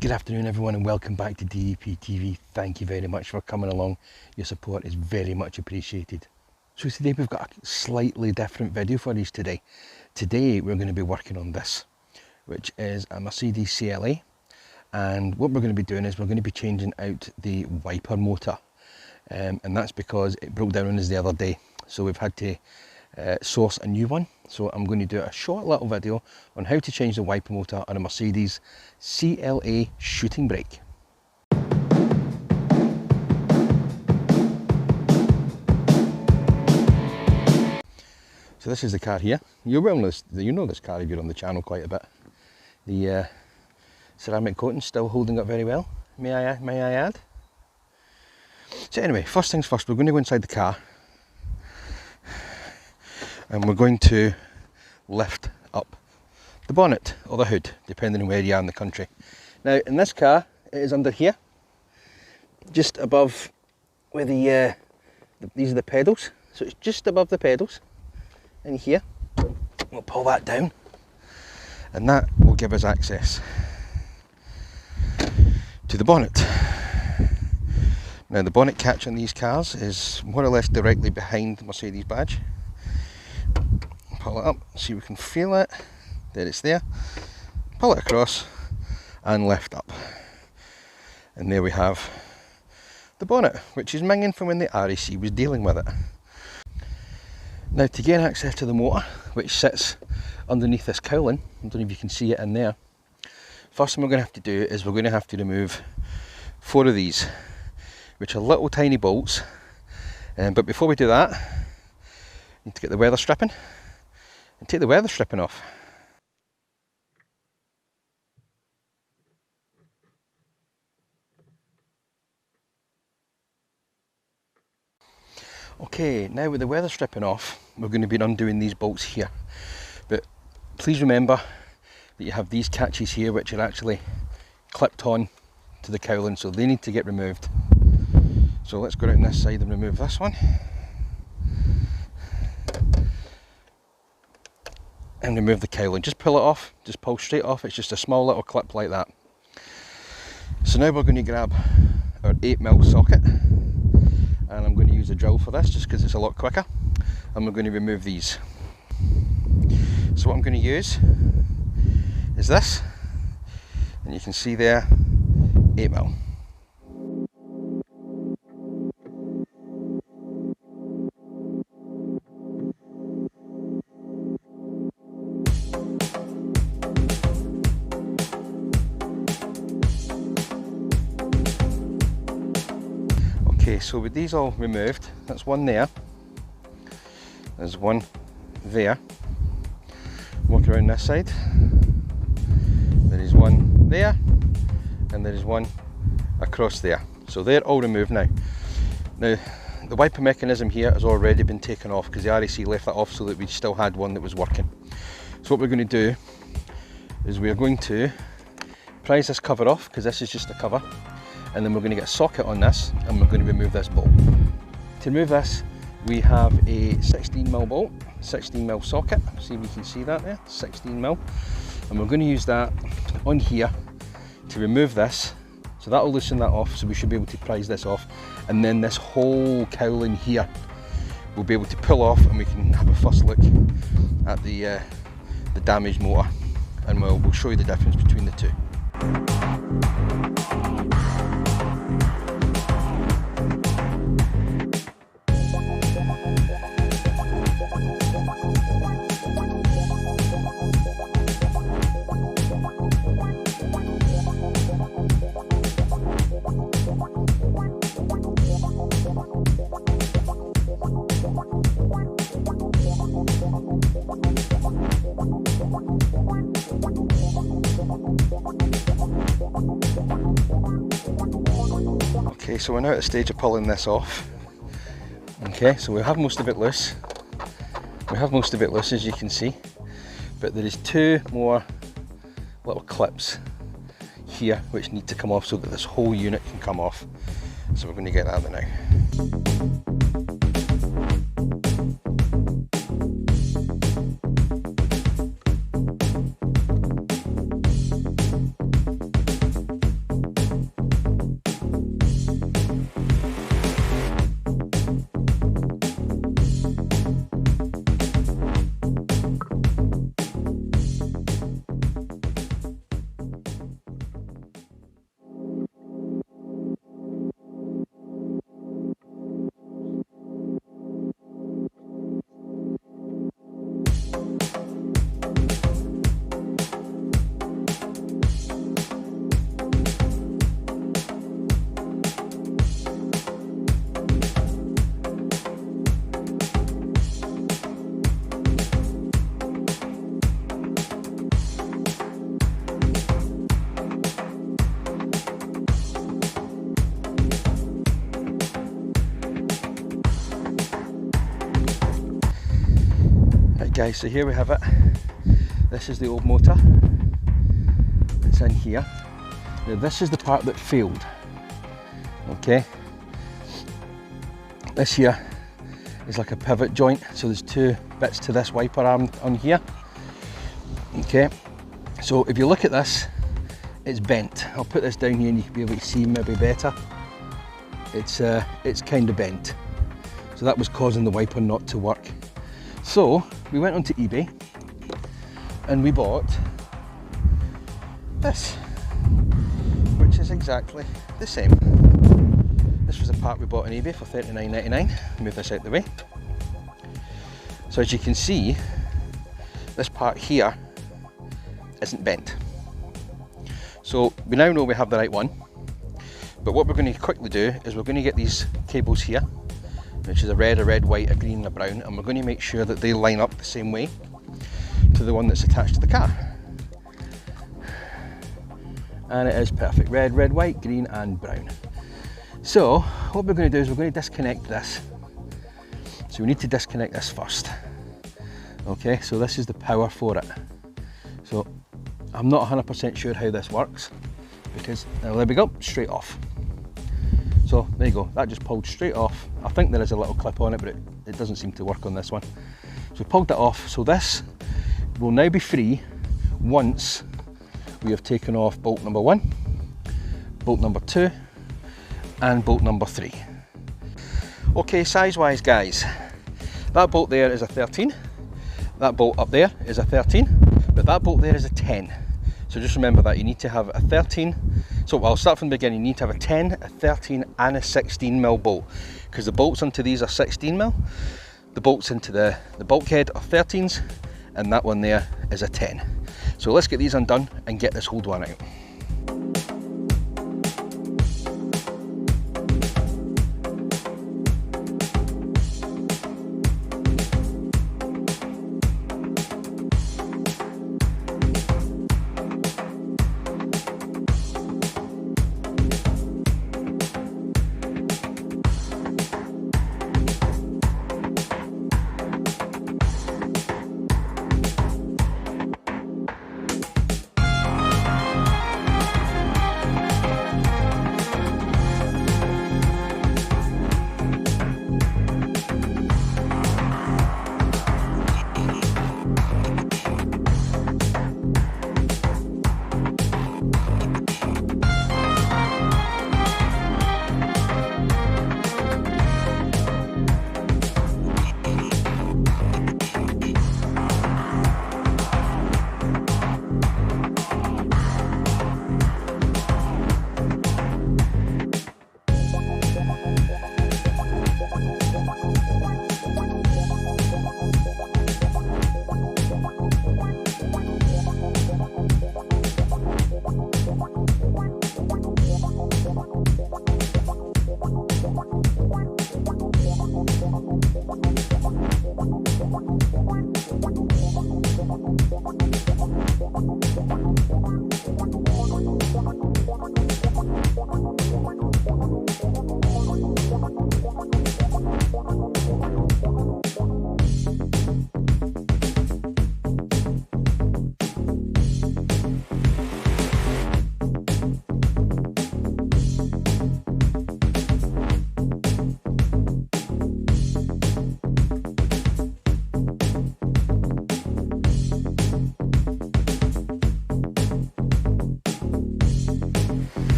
Good afternoon everyone and welcome back to DEP TV. Thank you very much for coming along. Your support is very much appreciated. So today we've got a slightly different video for you today. Today we're going to be working on this, which is a Mercedes CLA, and what we're going to be doing is we're going to be changing out the wiper motor, and that's because it broke down on us the other day, so we've had to source a new one. So I'm going to do a short little video on how to change the wiper motor on a Mercedes CLA Shooting Break. So this is the car here. You know this car if you're on the channel quite a bit. The ceramic coating still holding up very well, may I add. So anyway, first things first, we're going to go inside the car and we're going to lift up the bonnet or the hood, depending on where you are in the country. Now in this car, it is under here, just above where these are the pedals, so it's just above the pedals in here. We'll pull that down and that will give us access to the bonnet. Now the bonnet catch on these cars is more or less directly behind the Mercedes badge. Pull it up, see if we can feel it. There, it's there. Pull it across and lift up. And there we have the bonnet, which is minging from when the RAC was dealing with it. Now to gain access to the motor, which sits underneath this cowling, I don't know if you can see it in there. First thing we're going to have to do is we're going to have to remove 4 of these, which are little tiny bolts. But before we do that, we need to get the weather stripping and take the weather stripping off. Okay, now with the weather stripping off, we're going to be undoing these bolts here. But please remember that you have these catches here which are actually clipped on to the cowling, so they need to get removed. So let's go around this side and remove this one. And remove the cowling. Just pull it off, just pull straight off. It's just a small little clip like that. So now we're going to grab our 8mm socket, and I'm going to use a drill for this just because it's a lot quicker, and we're going to remove these. So what I'm going to use is this, and you can see there 8mm. Okay, so with these all removed, that's one there, there's one there, walk around this side, there is one there, and there is one across there. So they're all removed now. Now the wiper mechanism here has already been taken off because the RAC left that off so that we still had one that was working. So what we're going to do is we're going to prise this cover off, because this is just a cover, and then we're going to get a socket on this and we're going to remove this bolt. To remove this, we have a 16mm bolt, 16mm socket, see if we can see that there, 16mm, and we're going to use that on here to remove this, so that will loosen that off, so we should be able to prise this off, and then this whole cowling here we'll be able to pull off, and we can have a first look at the damaged motor, and we'll show you the difference between the two. Okay, so we're now at the stage of pulling this off. Okay, so we have most of it loose. We have most of it loose, as you can see, but there is 2 more little clips here which need to come off so that this whole unit can come off. So we're going to get that out now. guys, so here we have it. This is the old motor. It's in here. Now this is the part that failed. Okay. This here is like a pivot joint, so there's two bits to this wiper arm on here. Okay, so if you look at this, it's bent. I'll put this down here and you can be able to see maybe better. It's kind of bent, so that was causing the wiper not to work. So we went onto eBay and we bought this, which is exactly the same. This was a part we bought on eBay for $39.99. Move this out the way. So as you can see, this part here isn't bent. So we now know we have the right one. But what we're going to quickly do is we're going to get these cables here, which is a red, white, a green and a brown, and we're going to make sure that they line up the same way to the one that's attached to the car. And it is perfect. Red, white, green and brown. So what we're going to do is we're going to disconnect this. So we need to disconnect this first. Okay, so this is the power for it. So I'm not 100% sure how this works because, now there we go, straight off. So there you go, that just pulled straight off. I think there is a little clip on it, but it doesn't seem to work on this one. So we pulled that off. So this will now be free once we have taken off bolt number 1, bolt number 2, and bolt number 3. Okay, size wise guys, that bolt there is a 13, that bolt up there is a 13, but that bolt there is a 10. So just remember that you need to have a 13, so I'll start from the beginning. You need to have a 10, a 13 and a 16mm bolt, because the bolts onto these are 16mm, the bolts into the bulkhead are 13s, and that one there is a 10. So let's get these undone and get this hold one out.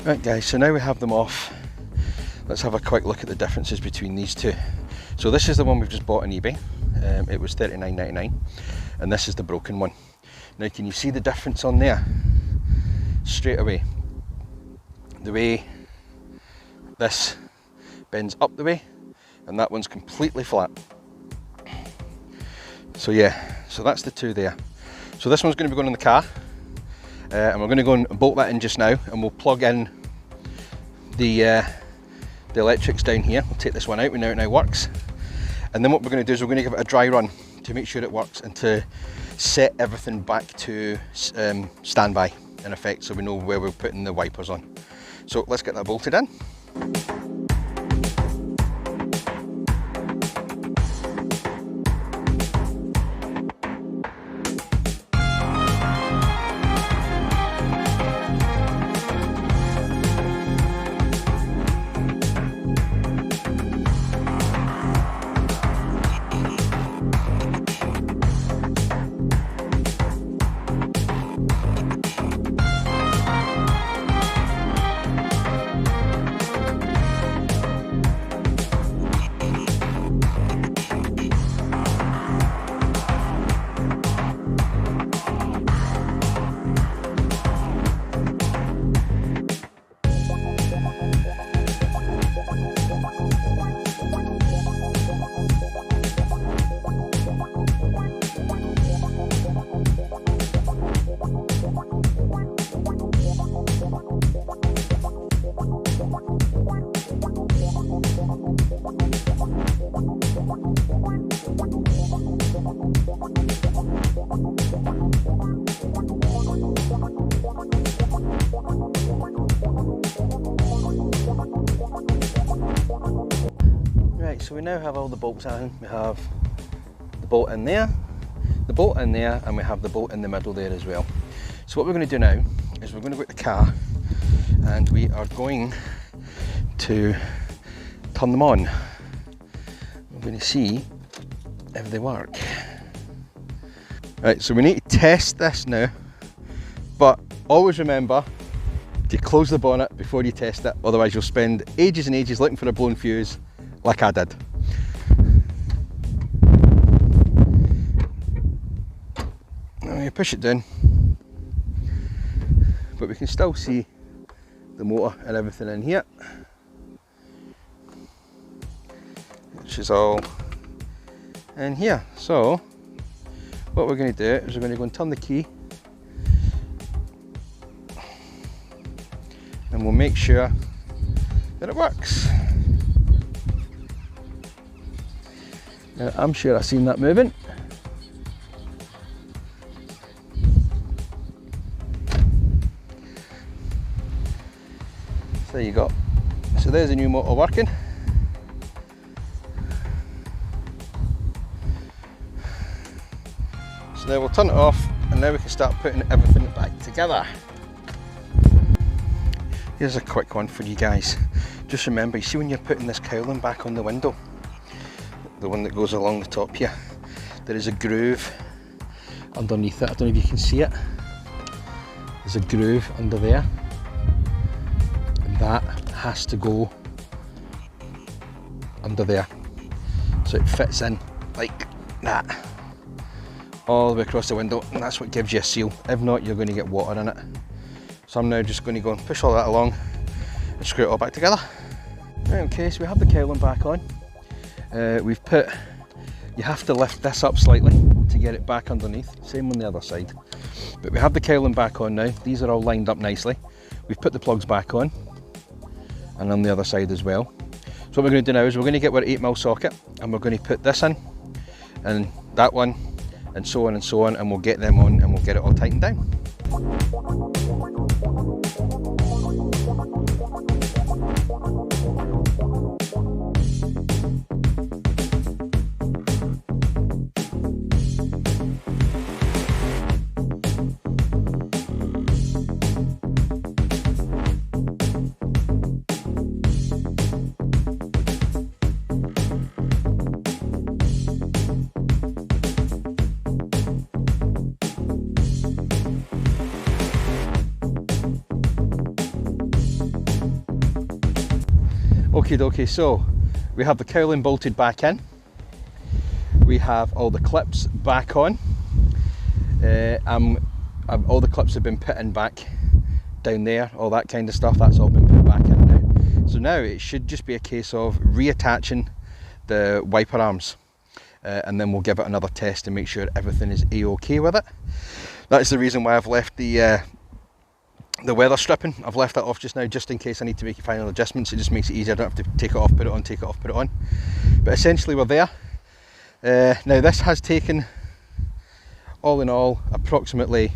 Right guys, so now we have them off, let's have a quick look at the differences between these two. So this is the one we've just bought on eBay, it was $39.99, and this is the broken one. Now can you see the difference on there? Straight away, the way this bends up the way, and that one's completely flat. So yeah, so that's the two there. So this one's going to be going in the car, and we're going to go and bolt that in just now, and we'll plug in the electrics down here. We'll take this one out, we know it now works, and then what we're going to do is we're going to give it a dry run to make sure it works and to set everything back to standby in effect, so we know where we're putting the wipers on. So let's get that bolted in. so we now have all the bolts in. We have the bolt in there, the bolt in there, and we have the bolt in the middle there as well. So what we're going to do now is we're going to go to the car and we are going to turn them on. We're going to see if they work. Right, so we need to test this now, but always remember to close the bonnet before you test it, otherwise you'll spend ages and ages looking for a blown fuse like I did. Now you push it down, but we can still see the motor and everything in here, which is all in here. So what we're going to do is we're going to go and turn the key, and we'll make sure that it works. Now, I'm sure I've seen that moving. So there you go. So there's the new motor working. So now we'll turn it off, and now we can start putting everything back together. Here's a quick one for you guys. Just remember, you see when you're putting this cowling back on the window, the one that goes along the top here, there is a groove underneath it. I don't know if you can see it. There's a groove under there, and that has to go under there, so it fits in like that all the way across the window, and that's what gives you a seal. If not, you're going to get water in it. So I'm now just going to go and push all that along and screw it all back together. Right, okay, so we have the cowling back on. We've put, you have to lift this up slightly to get it back underneath, same on the other side. But we have the cowling back on now. These are all lined up nicely. We've put the plugs back on, and on the other side as well. So what we're going to do now is we're going to get our 8mm socket, and we're going to put this in, and that one, and so on, and we'll get them on, and we'll get it all tightened down. Okie dokie, so we have the cowling bolted back in, we have all the clips back on, all the clips have been put in back down there, all that kind of stuff, that's all been put back in now. So now it should just be a case of reattaching the wiper arms, and then we'll give it another test to make sure everything is a-okay with it. That's the reason why I've left the weather stripping. I've left that off just now, just in case I need to make final adjustments. It just makes it easier. I don't have to take it off, put it on, take it off, put it on. But essentially we're there. Now this has taken, all in all, approximately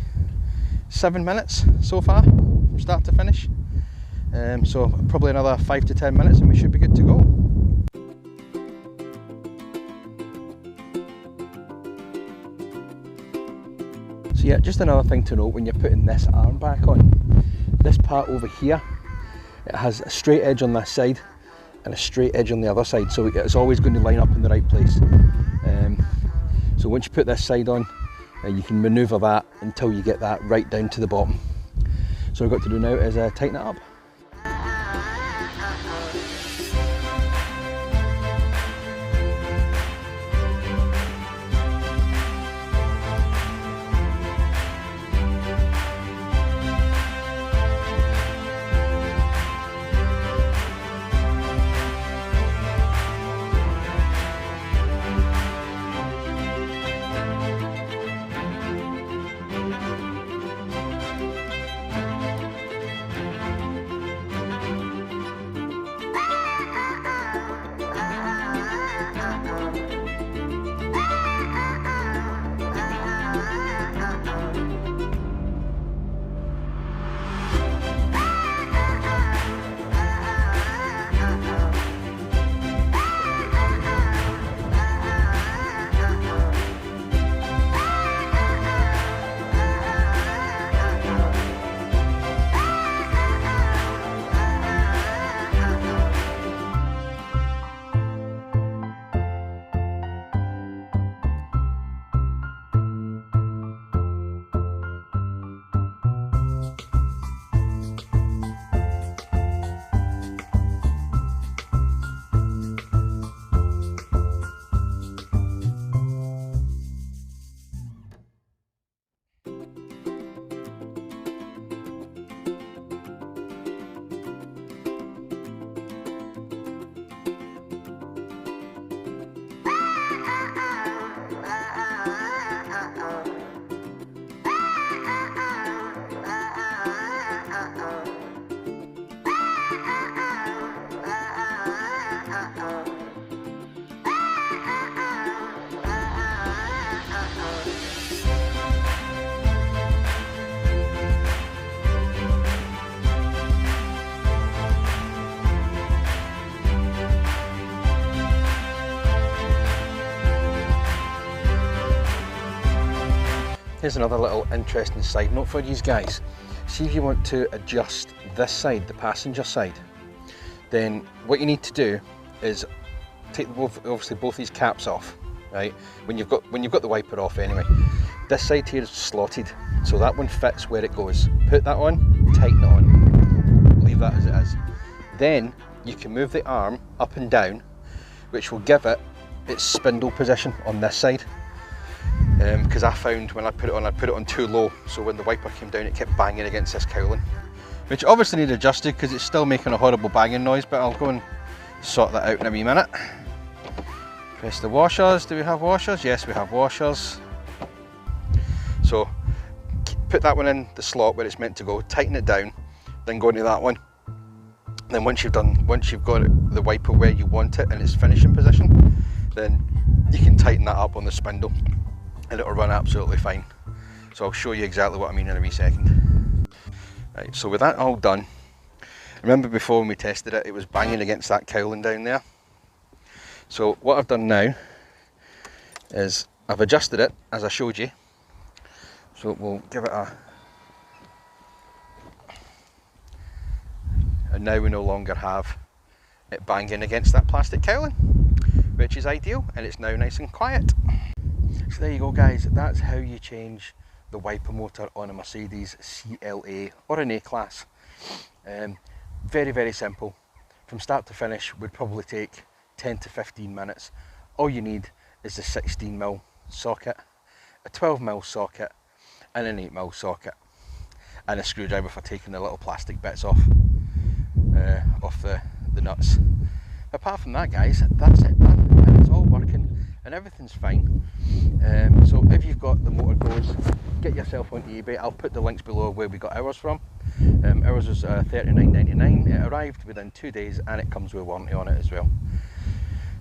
7 minutes so far, from start to finish. So probably another 5 to 10 minutes and we should be good to go. So yeah, just another thing to note when you're putting this arm back on, this part over here, it has a straight edge on this side and a straight edge on the other side, so it's always going to line up in the right place. So once you put this side on, you can manoeuvre that until you get that right down to the bottom. So what we've got to do now is tighten it up. Here's another little interesting side note for you guys. See, if you want to adjust this side, the passenger side, then what you need to do is take obviously both these caps off, right? When you've got the wiper off anyway. This side here is slotted, so that one fits where it goes. Put that on, tighten it on, leave that as it is. Then you can move the arm up and down, which will give it its spindle position on this side. Because I found when I put it on too low, so when the wiper came down it kept banging against this cowling, which obviously needed adjusted because it's still making a horrible banging noise, but I'll go and sort that out in a wee minute. Press the washers. Do we have washers? Yes, we have washers. So put that one in the slot where it's meant to go, tighten it down, then go into that one. Then once you've got the wiper where you want it in its finishing position, then you can tighten that up on the spindle and it'll run absolutely fine. So I'll show you exactly what I mean in a wee second. Right, so with that all done, remember before when we tested it, it was banging against that cowling down there. So what I've done now is I've adjusted it as I showed you. So we'll give it a... And now we no longer have it banging against that plastic cowling, which is ideal, and it's now nice and quiet. So there you go guys, that's how you change the wiper motor on a Mercedes CLA or an A-Class. Very, very simple. From start to finish would probably take 10 to 15 minutes. All you need is a 16mm socket, a 12mm socket and an 8mm socket, and a screwdriver for taking the little plastic bits off the nuts. Apart from that guys, that's it done, and it's all working and everything's fine. So if you've got the motor goes, get yourself onto eBay. I'll put the links below where we got ours from. Ours was $39.99. It arrived within 2 days and it comes with warranty on it as well.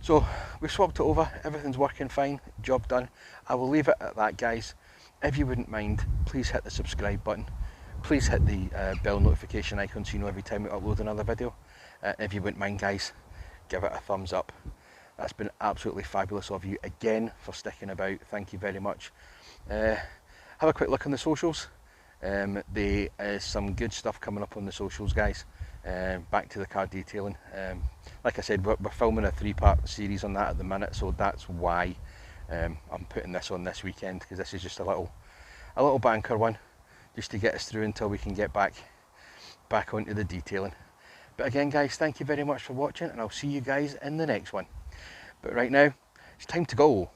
So we've swapped it over, everything's working fine, job done. I will leave it at that guys. If you wouldn't mind, please hit the subscribe button. Please hit the bell notification icon so you know every time we upload another video. If you wouldn't mind guys, give it a thumbs up. That's been absolutely fabulous of you again for sticking about. Thank you very much. Have a quick look on the socials. There is some good stuff coming up on the socials guys. Back to the car detailing. Like I said, we're filming a 3-part series on that at the minute, so that's why I'm putting this on this weekend, because this is just a little banker one, just to get us through until we can get back onto the detailing. But again guys, thank you very much for watching, and I'll see you guys in the next one. But right now, it's time to go.